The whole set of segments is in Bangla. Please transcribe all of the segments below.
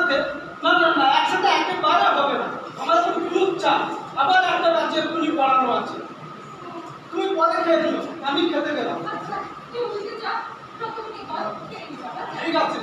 একসাথে? না না না, একসাথে একেবারে হবে না। আমার এখন খুব চাপ, আবার একটা রাজ্যে এক্ষুনি পড়ানো আছে। তুমি পরে খেয়ে দিও, আমি খেতে গেলাম। ঠিক আছে।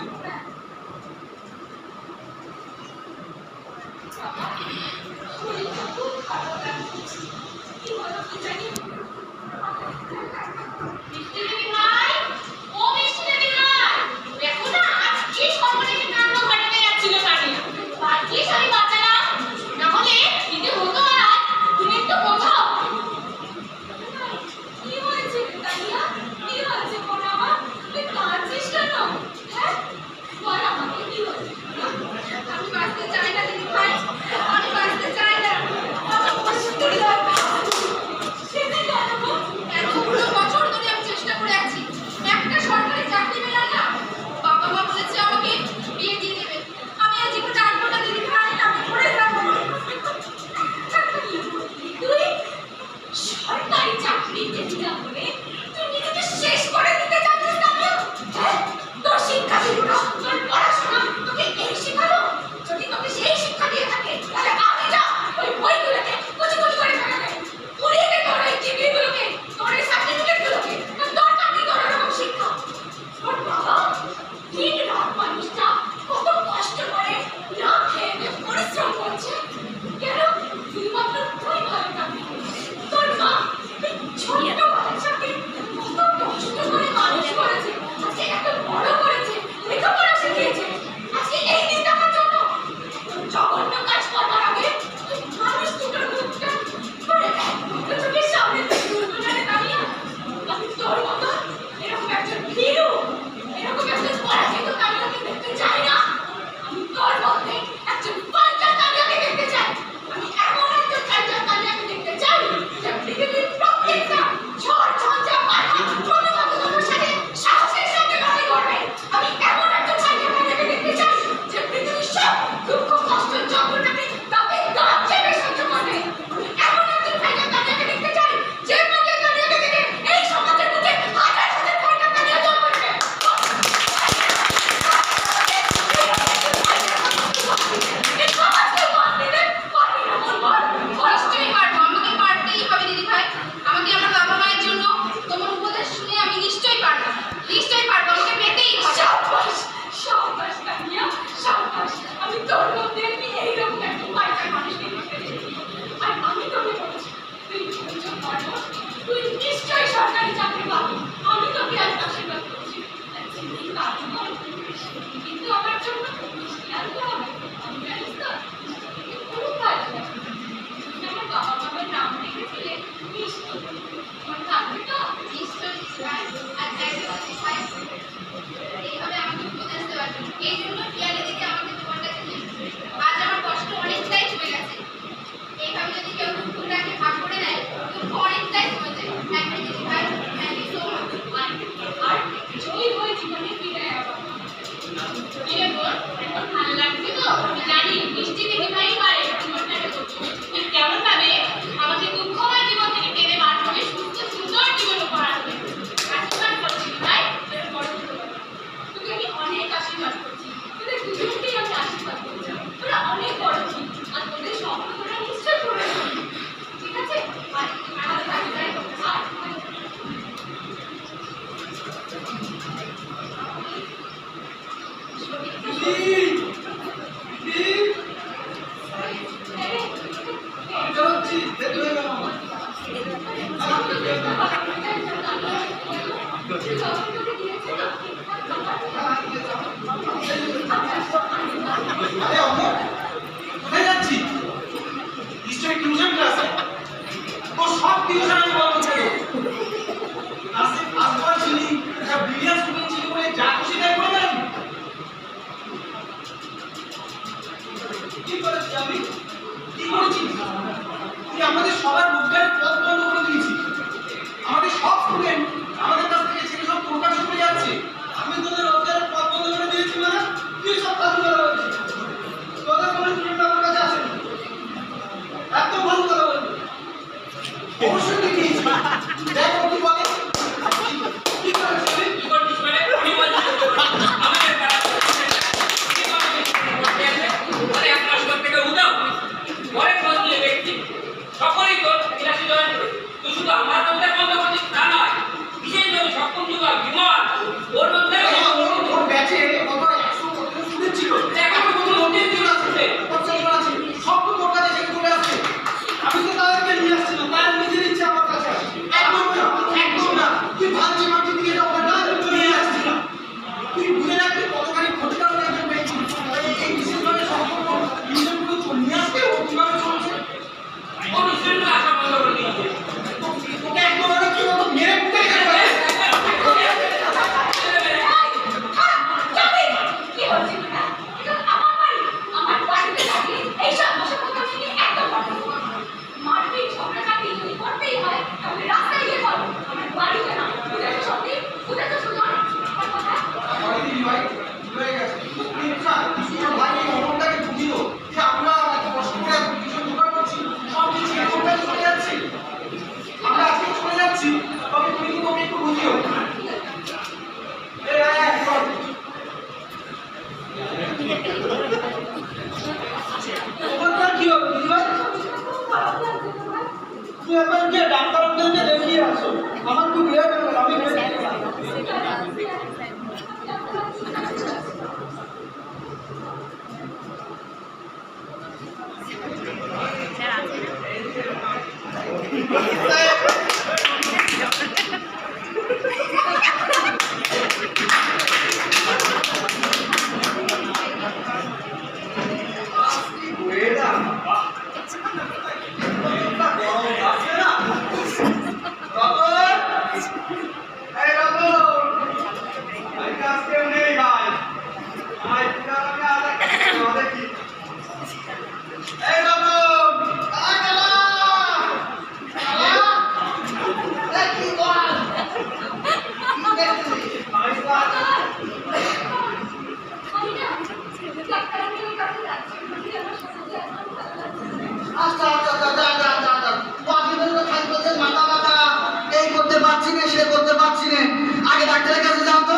ডাক্তারের কাছে যাও তো,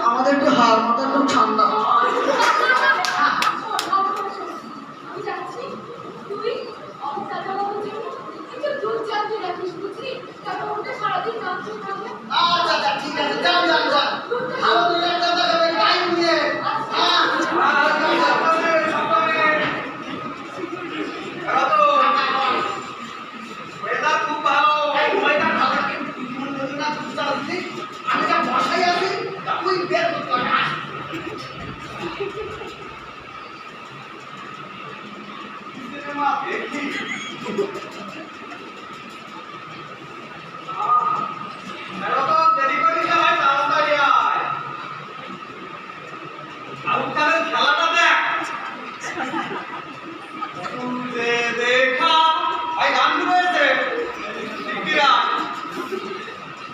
আমাদের একটু হাওয়া মাথা খুব ঠান্ডা। আমি যাচ্ছি, তুই অবস্থা চালানোর জন্য একটু দুধ জানতে রাখিস, বুঝলি? কারণ ওটা সারাদিন নাচতে থাকবে। আচ্ছা আচ্ছা ঠিক আছে, যাও যাও যাও। ভালো করে একটা দেখাবে টাইম দিয়ে। হ্যাঁ আমি যা বসাই আছি তুই বের করতে হবে। খেলাটা দেখ দেখা ভাই গান রয়েছে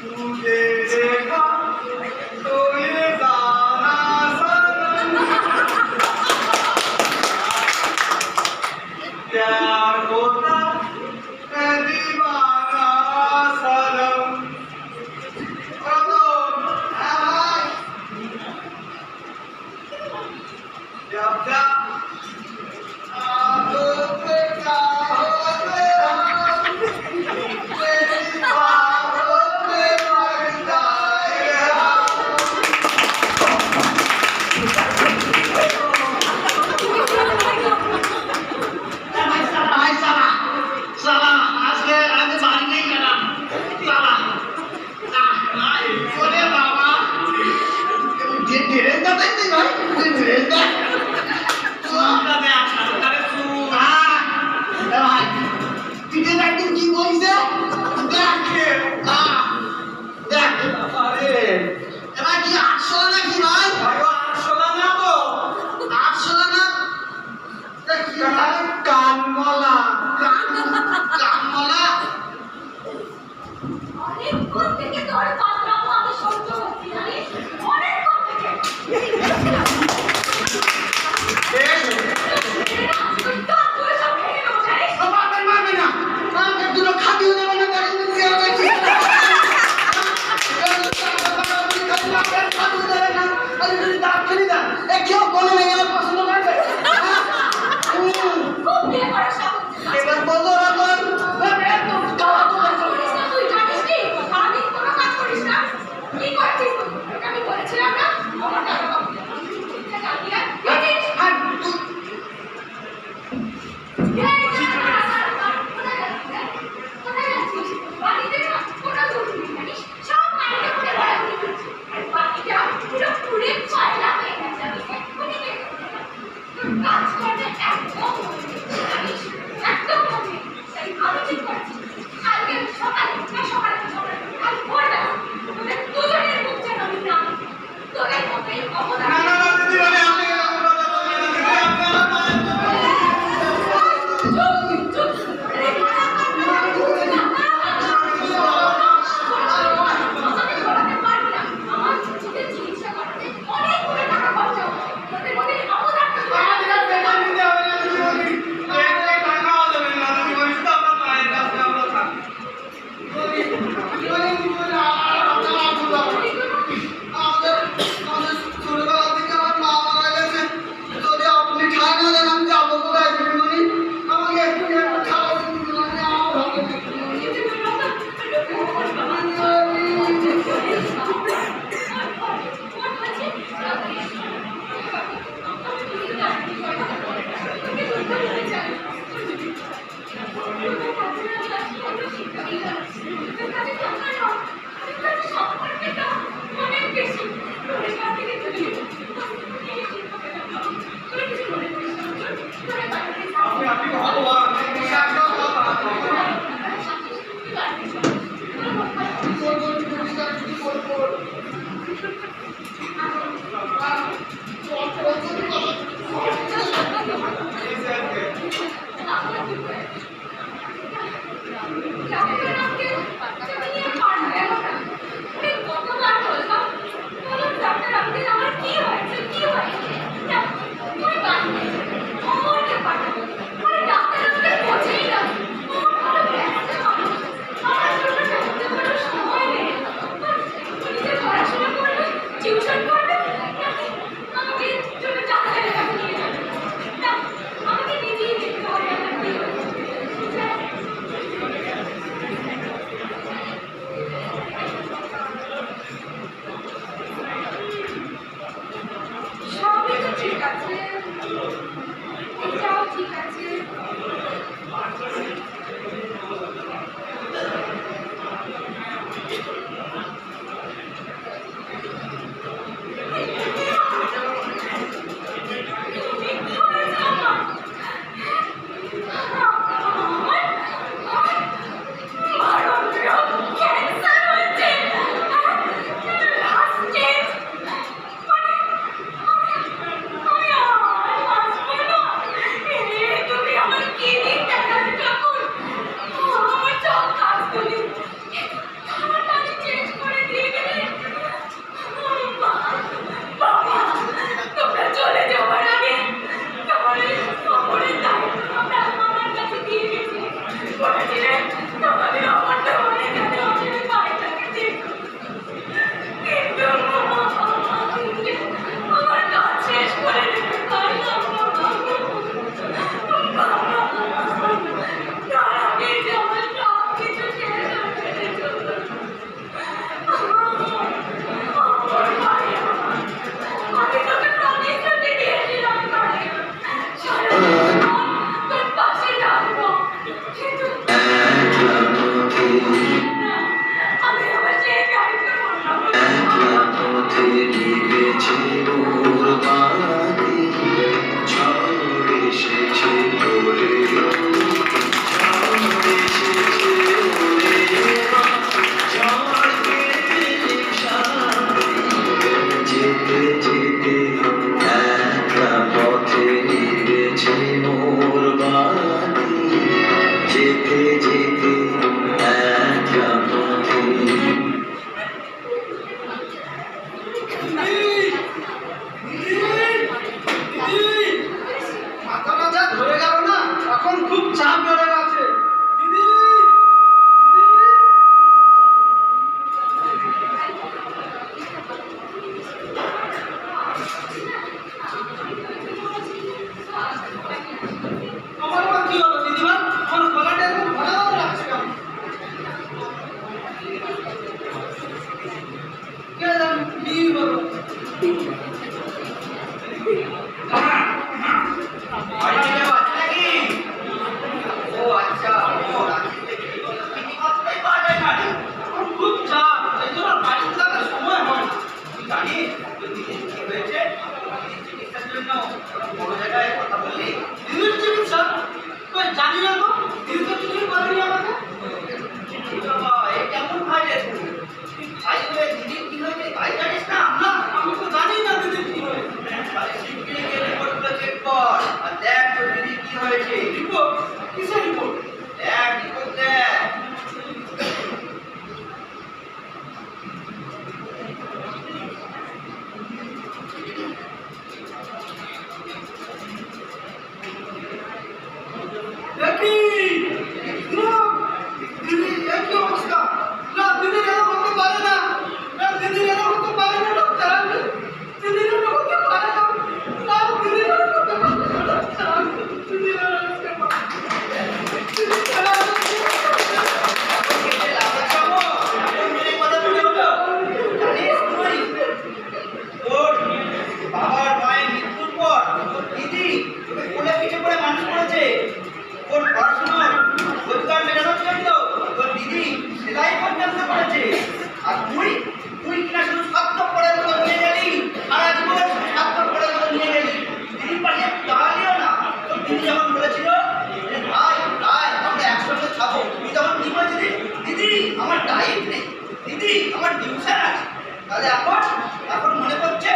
तुझे देखा तो ये जाना सनम प्यार होता है दीवाना सनम जब जब आंखों पे चाहोगे तेरी बाहों में मर जाएंगे ভাই সালা সালা আজকে আমি বাড়ি নেই গেলাম সালা ওরে বাবা যে ড্রেসটা দেখছি ভাই ওই ড্রেসটা ভাই পিঠে একদিন কি বলছে দেখ দেখ এবার কি 800 নাকি ভাই 800 না কি ভাই কানমলা কানমলা অনেকক্ষণ থেকে তোর বাদরামো আমি সহ্য করছি, জানিস? অনেকক্ষণ থেকে। তুই তো তুই সব ভেঙে দেবো, জানিস? বাবা মারবে না আমাকে দুটো খাটিও দেবে না তাই কি হবে কি কেউ বলে নেই আমার পছন্দ করবে খুব বিয়ে করার শখ হচ্ছে, না? এবার বলো রকম একদম গাওয়া তোমার করিস না, তুই জানিস কি? সারাদিন কোনো কাজ করিস না। কি করেছিস তুই? তোকে আমি বলেছিলাম না, আমার টাকা কম দে। ঠিক আছে, আমি আর- জানিস? আর তুই এই যে, কোথায় যাচ্ছিস, হ্যাঁ? কোথায় যাচ্ছিস? বাড়িতে না কোনো দূর নেই, জানিস? সব বাড়িতে ঘুরে বেড়াচ্ছিস। আর বাকিটা পুরো পুড়ে কয়লা হয়ে গেছে, আমি এক্ষুনি বের করে দেবো। তোর কাজ করতে একদম মন নেই, জানিস? একদম মন নেই। তাই আমি ঠিক করেছি, কালকে সকালে, কাল ভোরবেলা, তোদের দুজনের মুখ যেন আমি না দেখি। তোদের মতোই অবদান। আমাদের ছোটবেলা থেকে এসেছে মোর বাড়ি, ঝড় এসেছে ওরে ও, ঝড় এসেছে ওরে মা, ঝড় পেলে শান্তি। যেতে যেতে একটা পথে নিয়েছে মোর বাড়ি, যেতে যেতে একটা পথে। মাথা মাথা ধরে গেল না, এখন খুব চাপ বেড়ে গেছে। দিদি দিদি, আমার আবার কি হলো দিদিমা? আমার গলাটা এখন ভালো লাগছে কেন? কে জানে কি হলো? বাড়ি থেকে বাজে নাকি? ও আচ্ছা, ও রাত্রিতে কি কথাই পাওয়া যায় না রে। এখন খুব চাপ, এই জন্য বাড়িতে থাকার সময় হয় না। তুই জানিস তোর দিদির কি হয়েছে? দিদির চিকিৎসার জন্য ওরা বড় জায়গায় কথা বললি? দিদির চিকিৎসা? কই জানি না তো, দিদি তো কিছুই বলেনি আমাকে। এই বাবা, এই কেমন ভাই রে তুই? তুই ভাই হয়ে দিদির কি হয়েছে ভাই জানিস না? না, আমি তো জানি না দিদির কি হয়েছে। তাহলে শিগগিরই গিয়ে রিপোর্টগুলো চেক কর আর দেখ তোর দিদির কি হয়েছে। রিপোর্ট? কিসের রিপোর্ট? দেখ রিপোর্ট দেখ। দেখি না, দিদির একই অবস্থা। না, দিদির এরকম হতে পারে না। না, দিদির এরকম হতে পারে না ডাক্তার। দিদির এরকম হতে পারে না। না, দিদির এরকম হতে পারে না ডাক্তার। দিদির এরকম হতে পারে না। দিদির এরকম হতে পারে না। এই লাভা খাবো, এখন মেরে কথা বলে হলো। জানিস তুই তোর বাবার মায়ের মৃত্যুর পর তোর দিদি তোকে কোলে পিঠে করে মানুষ করেছে। তোর পড়াশোনার রোজগার মেটানোর জন্য তোর দিদি সেলাই পর্যন্ত করেছে। আর তুই তুই কিনা শুধু স্বার্থপরের মতো নিয়ে গেলি, সারা জীবন স্বার্থপরের মতো নিয়ে গেলি। দিদির পাশে একটু দাঁড়ালিও না। তোর দিদি যখন বলেছিল যে ভাই ভাই আমরা একসঙ্গে খাবো, তুই তখন কি বলছিলি? দিদি আমার ডায়েট নেই, দিদি আমার টিউশন আছে। তাহলে এখন মনে পড়ছে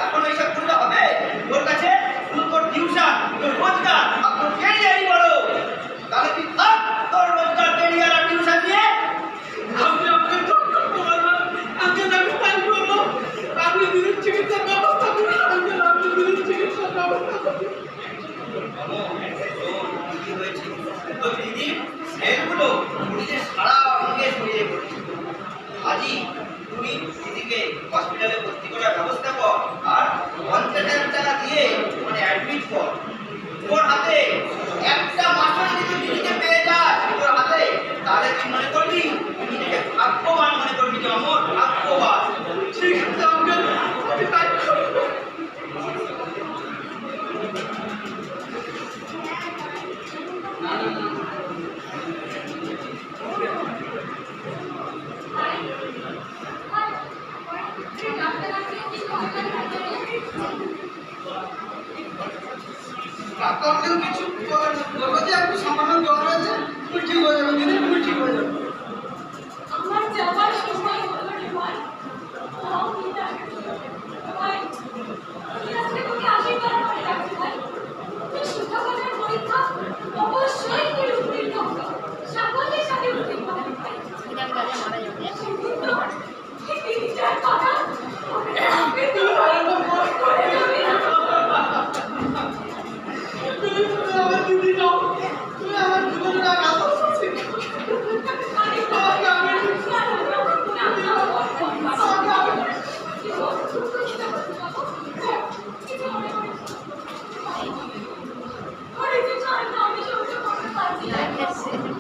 এখন এইসব করলে হবে? তোর কাছে শুধু তোর টিউশন, তোর রোজগার আর তোর ক্যারিয়ারই বড়। তাহলে তুই থাক তোর রোজগার, ক্যারিয়ার আর টিউশন নিয়ে। আমি আপনাকে ডক্টর বলবো, আজকে আমি তাই বলবো। আপনি দিদির চিকিৎসার ব্যবস্থা করুন। আপনি দিদির চিকিৎসার ব্যবস্থা করুন। কি হয়েছে? তোর দিদির সেলগুলো শরীরের সারা অঙ্গে ছড়িয়ে পড়েছে। আজই তুমি দিদিকে হসপিটালে ভর্তি করার ব্যবস্থা কর আর 50,000 টাকা দিয়ে মানে অ্যাডমিট কর। তোর হাতে একটা মাসও যদি তুই দিদিকে পেয়ে যাস তোর হাতে, তাহলে তুই মনে করবি তুই নিজেকে ভাগ্যবান মনে করবি, যে অমর ভাগ্যবান। ঠিক আছে আঙ্কেল, আমি তাই করবো। ডাক্তারকেও কিছু বলবো যে একটু সামান্য জ্বর হয়েছে, তুমি ঠিক হয়ে যাবে দিদি, তুমি ঠিক হয়ে যাবে। আমার যাওয়ার সময় হলো রে ভাই। তাও বিদায়। ভাই, আমি আজকে তোকে আশীর্বাদ করে রাখছি ভাই। তুই শিক্ষকতার পরীক্ষা অবশ্যই তুই উত্তীর্ণ হবে। সাফল্যের সাথে উত্তীর্ণ হবে ভাই। কিন্তু এই দিদিটার কথা আমি তুই হয়তো মন করে যাবি না। তুমি আমার দিদি নাও, তুমি আমার জীবনের এক আদর্শ শিক্ষক। আরে তোমাকে আমি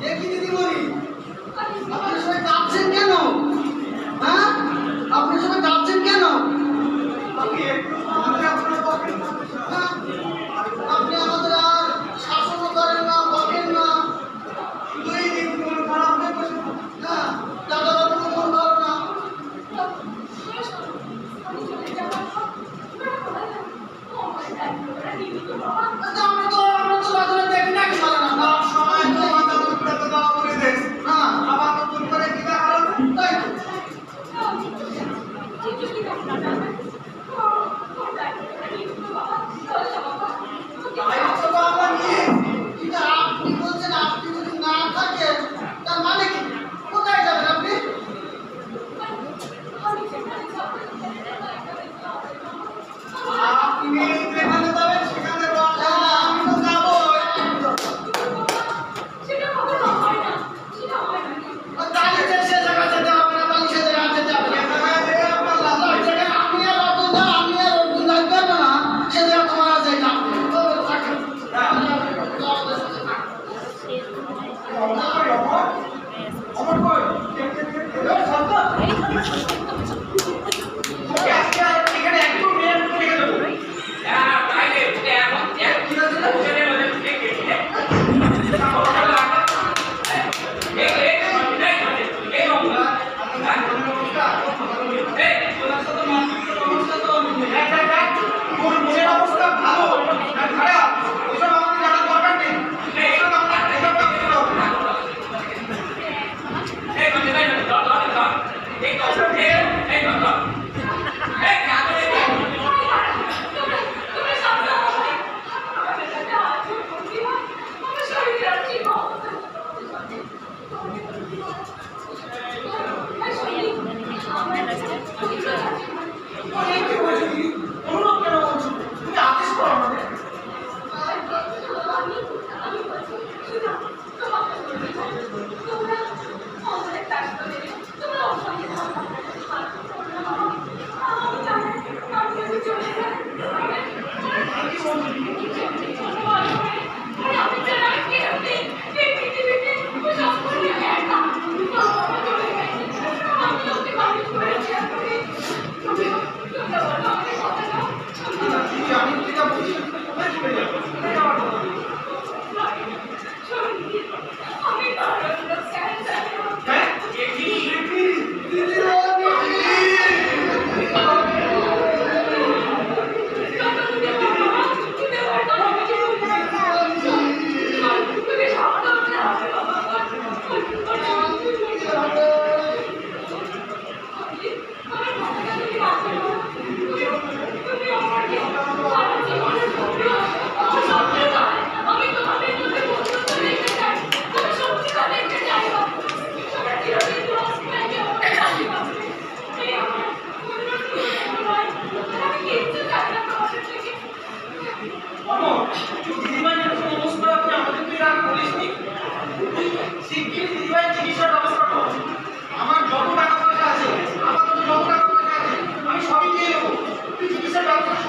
দেখি দিদিমণি, আপনি সবাই কাঁদছেন কেন? হ্যাঁ, আপনি সবাই কাঁদছেন কেন? আপনি একটু আমাদের আপনার বকেন না। হ্যাঁ? আপনি আমাদের আর শাসনও করেন না, বকেন না। দুই দিন মন খারাপ হয়ে বসে থাকেন। হ্যাঁ, দাদা বাবু মন ভালো না। আমি চলে যাওয়ার পর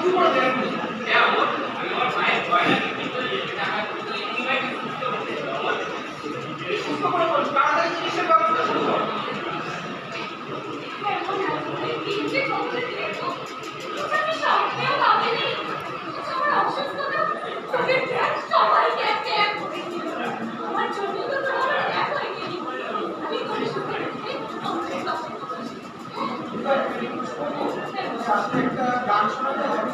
শুরু করে দেবেন। সুস্থ করে বলুন, তাড়াতাড়ি চিকিৎসার ব্যবস্থা শুরু করুন। আজকে একটা গান শোনাতে হবে।